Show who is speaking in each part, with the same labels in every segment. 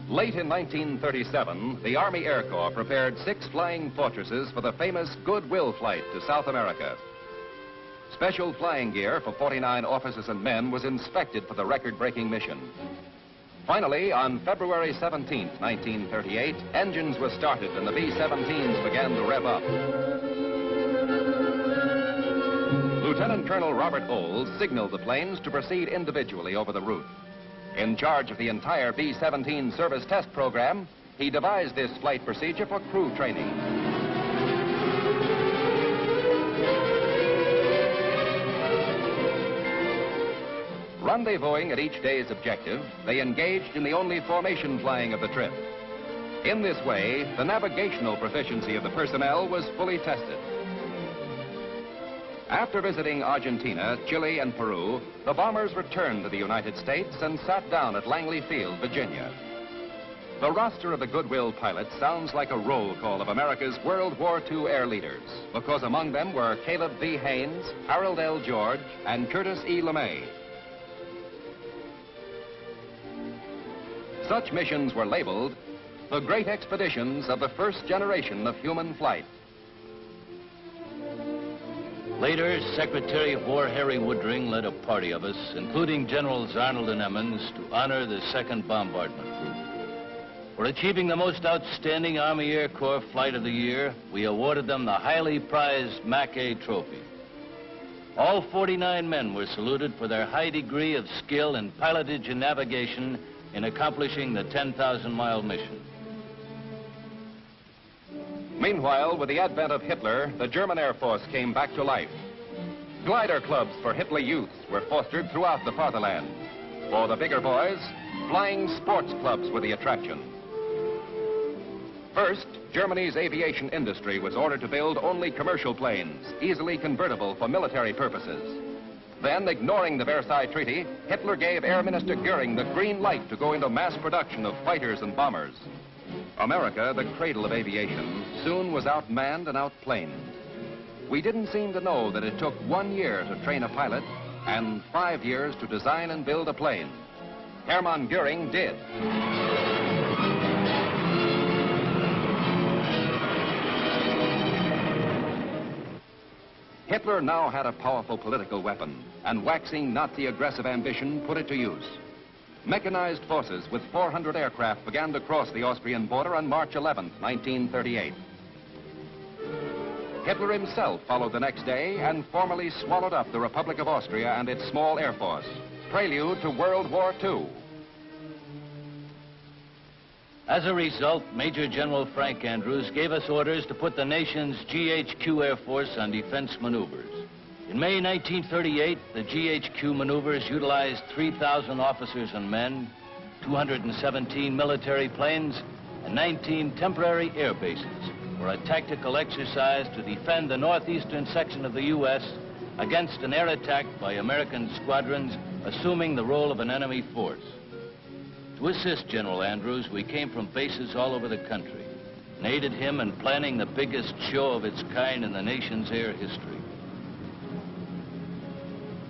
Speaker 1: Late in 1937, the Army Air Corps prepared 6 flying fortresses for the famous Goodwill flight to South America. Special flying gear for 49 officers and men was inspected for the record-breaking mission. Finally, on February 17, 1938, engines were started and the B-17s began to rev up. Lieutenant Colonel Robert Olds signaled the planes to proceed individually over the route. In charge of the entire B-17 service test program, he devised this flight procedure for crew training. Rendezvousing at each day's objective, they engaged in the only formation flying of the trip. In this way, the navigational proficiency of the personnel was fully tested. After visiting Argentina, Chile, and Peru, the bombers returned to the United States and sat down at Langley Field, Virginia. The roster of the Goodwill pilots sounds like a roll call of America's World War II air leaders, because among them were Caleb V. Haynes, Harold L. George, and Curtis E. LeMay. Such missions were labeled the great expeditions of the first generation of human flight.
Speaker 2: Later, Secretary of War Harry Woodring led a party of us, including Generals Arnold and Emmons, to honor the 2nd Bombardment Group. For achieving the most outstanding Army Air Corps flight of the year, we awarded them the highly prized Mackay Trophy. All 49 men were saluted for their high degree of skill in pilotage and navigation in accomplishing the 10,000-mile mission.
Speaker 1: Meanwhile, with the advent of Hitler, the German Air Force came back to life. Glider clubs for Hitler youths were fostered throughout the fatherland. For the bigger boys, flying sports clubs were the attraction. First, Germany's aviation industry was ordered to build only commercial planes, easily convertible for military purposes. Then, ignoring the Versailles Treaty, Hitler gave Air Minister Goering the green light to go into mass production of fighters and bombers. America, the cradle of aviation, soon was outmanned and outplaned. We didn't seem to know that it took 1 year to train a pilot and 5 years to design and build a plane. Hermann Goering did. Hitler now had a powerful political weapon, and waxing Nazi aggressive ambition put it to use. Mechanized forces with 400 aircraft began to cross the Austrian border on March 11, 1938. Hitler himself followed the next day and formally swallowed up the Republic of Austria and its small air force. Prelude to World War II.
Speaker 2: As a result, Major General Frank Andrews gave us orders to put the nation's GHQ Air Force on defense maneuvers. In May 1938, the GHQ maneuvers utilized 3,000 officers and men, 217 military planes, and 19 temporary air bases for a tactical exercise to defend the northeastern section of the U.S. against an air attack by American squadrons assuming the role of an enemy force. To assist General Andrews, we came from bases all over the country and aided him in planning the biggest show of its kind in the nation's air history.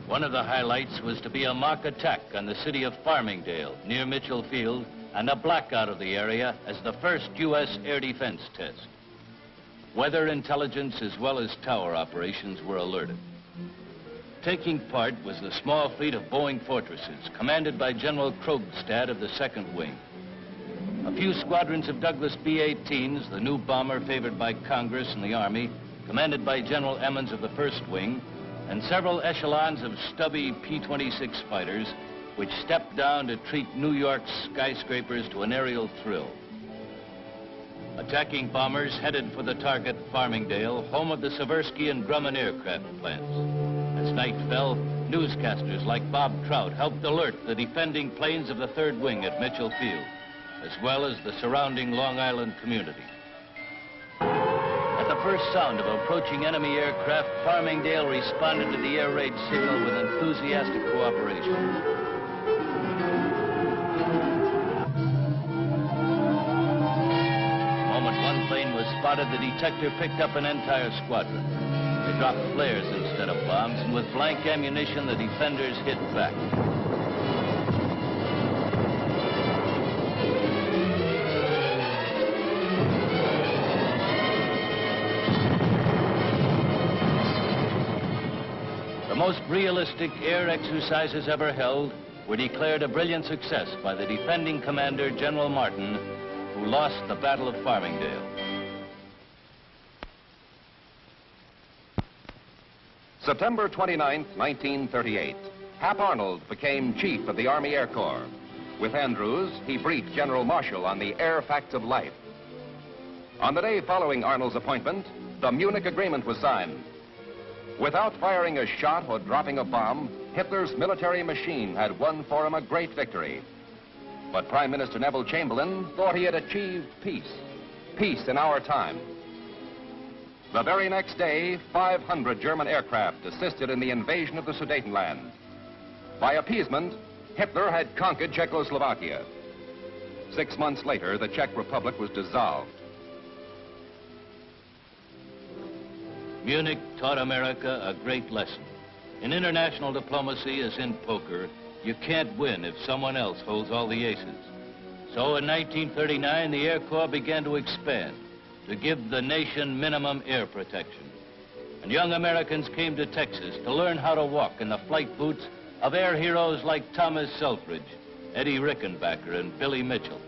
Speaker 2: One of the highlights was to be a mock attack on the city of Farmingdale, near Mitchell Field, and a blackout of the area as the first U.S. air defense test. Weather intelligence as well as tower operations were alerted. Taking part was the small fleet of Boeing fortresses, commanded by General Krogstad of the 2nd Wing. A few squadrons of Douglas B-18s, the new bomber favored by Congress and the Army, commanded by General Emmons of the 1st Wing, and several echelons of stubby P-26 fighters, which stepped down to treat New York's skyscrapers to an aerial thrill. Attacking bombers headed for the target, Farmingdale, home of the Seversky and Grumman aircraft plants. As night fell, newscasters like Bob Trout helped alert the defending planes of the 3rd Wing at Mitchell Field, as well as the surrounding Long Island community. At the first sound of approaching enemy aircraft, Farmingdale responded to the air raid signal with enthusiastic cooperation. The moment one plane was spotted, the detector picked up an entire squadron. They dropped flares instead of bombs, and with blank ammunition, the defenders hit back. most realistic air exercises ever held were declared a brilliant success by the defending commander, General Martin, who lost the Battle of Farmingdale.
Speaker 1: September 29, 1938, Hap Arnold became Chief of the Army Air Corps. With Andrews, he briefed General Marshall on the air facts of life. On the day following Arnold's appointment, the Munich Agreement was signed. Without firing a shot or dropping a bomb, Hitler's military machine had won for him a great victory. But Prime Minister Neville Chamberlain thought he had achieved peace. Peace in our time. The very next day, 500 German aircraft assisted in the invasion of the Sudetenland. By appeasement, Hitler had conquered Czechoslovakia. 6 months later, the Czech Republic was dissolved.
Speaker 2: Munich taught America a great lesson. In international diplomacy, as in poker, you can't win if someone else holds all the aces. So in 1939, the Air Corps began to expand, to give the nation minimum air protection. And young Americans came to Texas to learn how to walk in the flight boots of air heroes like Thomas Selfridge, Eddie Rickenbacker, and Billy Mitchell.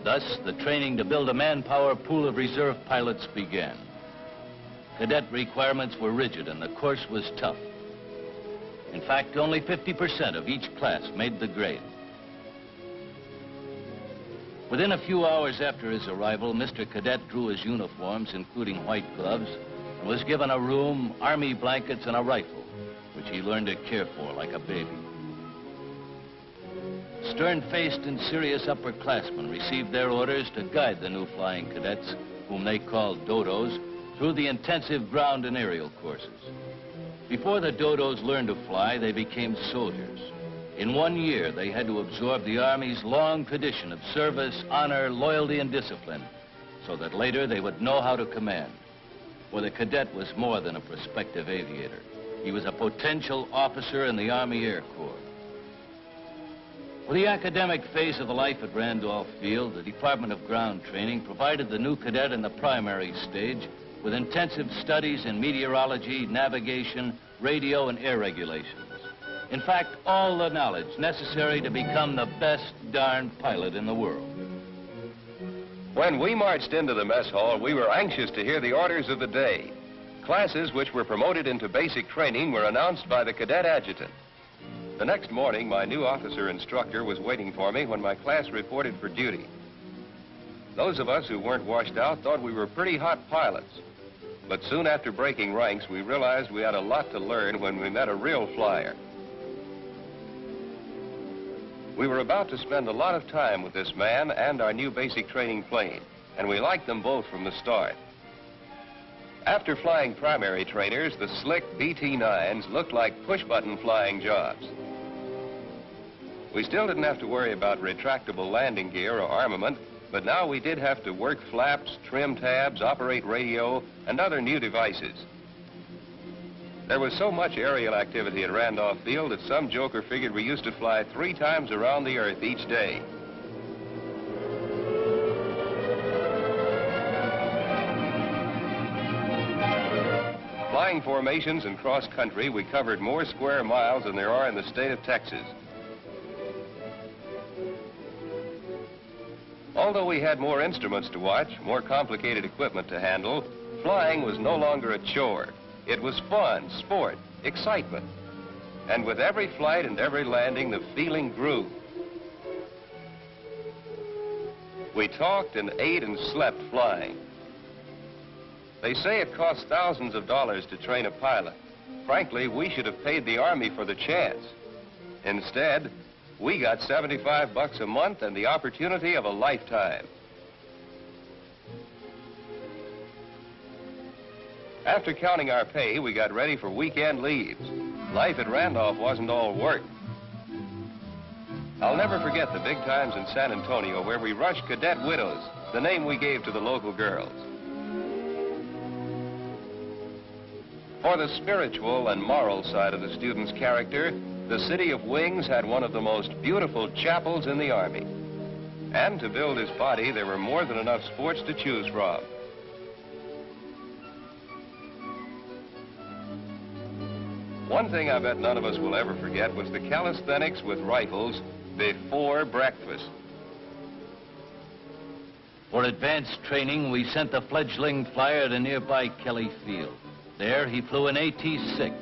Speaker 2: Thus, the training to build a manpower pool of reserve pilots began. Cadet requirements were rigid and the course was tough. In fact, only 50% of each class made the grade. Within a few hours after his arrival, Mr. Cadet drew his uniforms, including white gloves, and was given a room, army blankets, and a rifle, which he learned to care for like a baby. Stern-faced and serious upperclassmen received their orders to guide the new flying cadets, whom they called dodos, through the intensive ground and aerial courses. Before the dodos learned to fly, they became soldiers. In 1 year, they had to absorb the Army's long tradition of service, honor, loyalty, and discipline, so that later they would know how to command. For the cadet was more than a prospective aviator. He was a potential officer in the Army Air Corps. For the academic phase of the life at Randolph Field, the Department of Ground Training provided the new cadet in the primary stage with intensive studies in meteorology, navigation, radio, and air regulations. In fact, all the knowledge necessary to become the best darn pilot in the world.
Speaker 3: When we marched into the mess hall, we were anxious to hear the orders of the day. Classes which were promoted into basic training were announced by the cadet adjutant. The next morning, my new officer instructor was waiting for me when my class reported for duty. Those of us who weren't washed out thought we were pretty hot pilots. But soon after breaking ranks, we realized we had a lot to learn when we met a real flyer. We were about to spend a lot of time with this man and our new basic training plane, and we liked them both from the start. After flying primary trainers, the slick BT-9s looked like push-button flying jobs. We still didn't have to worry about retractable landing gear or armament, but now we did have to work flaps, trim tabs, operate radio, and other new devices. There was so much aerial activity at Randolph Field that some joker figured we used to fly 3 times around the Earth each day. Flying formations and cross-country, we covered more square miles than there are in the state of Texas. Although we had more instruments to watch, more complicated equipment to handle, flying was no longer a chore. It was fun, sport, excitement. And with every flight and every landing, the feeling grew. We talked and ate and slept flying. They say it costs thousands of dollars to train a pilot. Frankly, we should have paid the Army for the chance. Instead, we got $75 a month and the opportunity of a lifetime. After counting our pay, we got ready for weekend leaves. Life at Randolph wasn't all work. I'll never forget the big times in San Antonio where we rushed cadet widows, the name we gave to the local girls. For the spiritual and moral side of the student's character, the City of Wings had one of the most beautiful chapels in the Army. And to build his body, there were more than enough sports to choose from. One thing I bet none of us will ever forget was the calisthenics with rifles before breakfast.
Speaker 2: For advanced training, we sent the fledgling flyer to nearby Kelly Field. There, he flew an AT-6.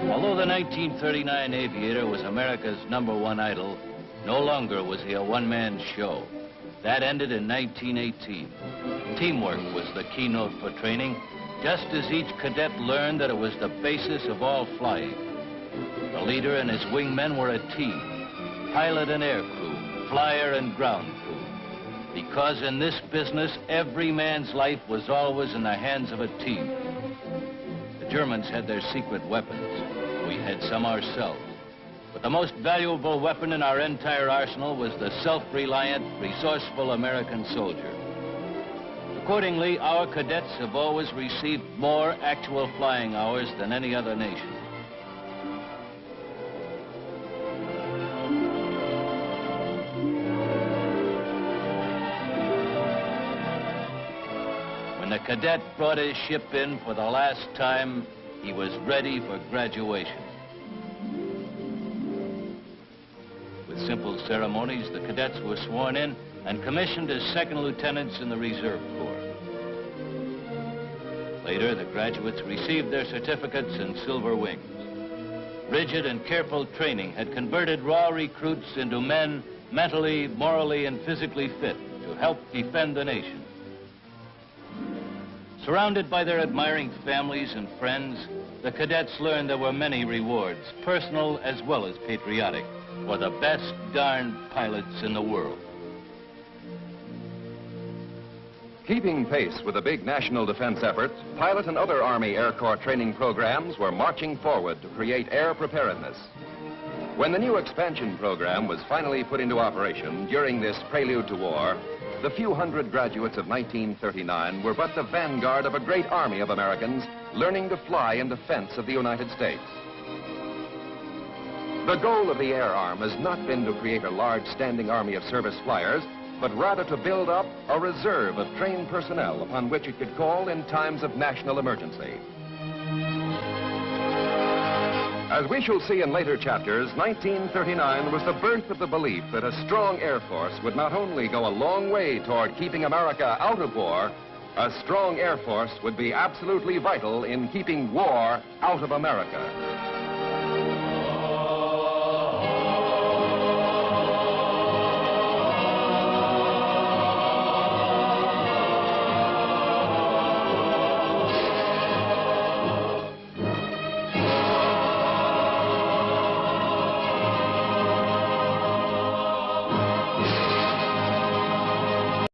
Speaker 2: Although the 1939 aviator was America's #1 idol, no longer was he a one-man show. That ended in 1918. Teamwork was the keynote for training, just as each cadet learned that it was the basis of all flying. The leader and his wingmen were a team, pilot and air crew, flyer and ground crew. Because in this business, every man's life was always in the hands of a team. The Germans had their secret weapons. We had some ourselves. But the most valuable weapon in our entire arsenal was the self-reliant, resourceful American soldier. Accordingly, our cadets have always received more actual flying hours than any other nation. When the cadet brought his ship in for the last time, he was ready for graduation. With simple ceremonies, the cadets were sworn in and commissioned as second lieutenants in the Reserve Corps. Later, the graduates received their certificates and silver wings. Rigid and careful training had converted raw recruits into men mentally, morally, and physically fit to help defend the nation. Surrounded by their admiring families and friends, the cadets learned there were many rewards, personal as well as patriotic, for the best darn pilots in the world.
Speaker 1: Keeping pace with the big national defense efforts, pilot and other Army Air Corps training programs were marching forward to create air preparedness. When the new expansion program was finally put into operation during this prelude to war, the few hundred graduates of 1939 were but the vanguard of a great army of Americans learning to fly in defense of the United States. The goal of the Air Arm has not been to create a large standing army of service flyers, but rather to build up a reserve of trained personnel upon which it could call in times of national emergency. As we shall see in later chapters, 1939 was the birth of the belief that a strong Air Force would not only go a long way toward keeping America out of war, a strong Air Force would be absolutely vital in keeping war out of America.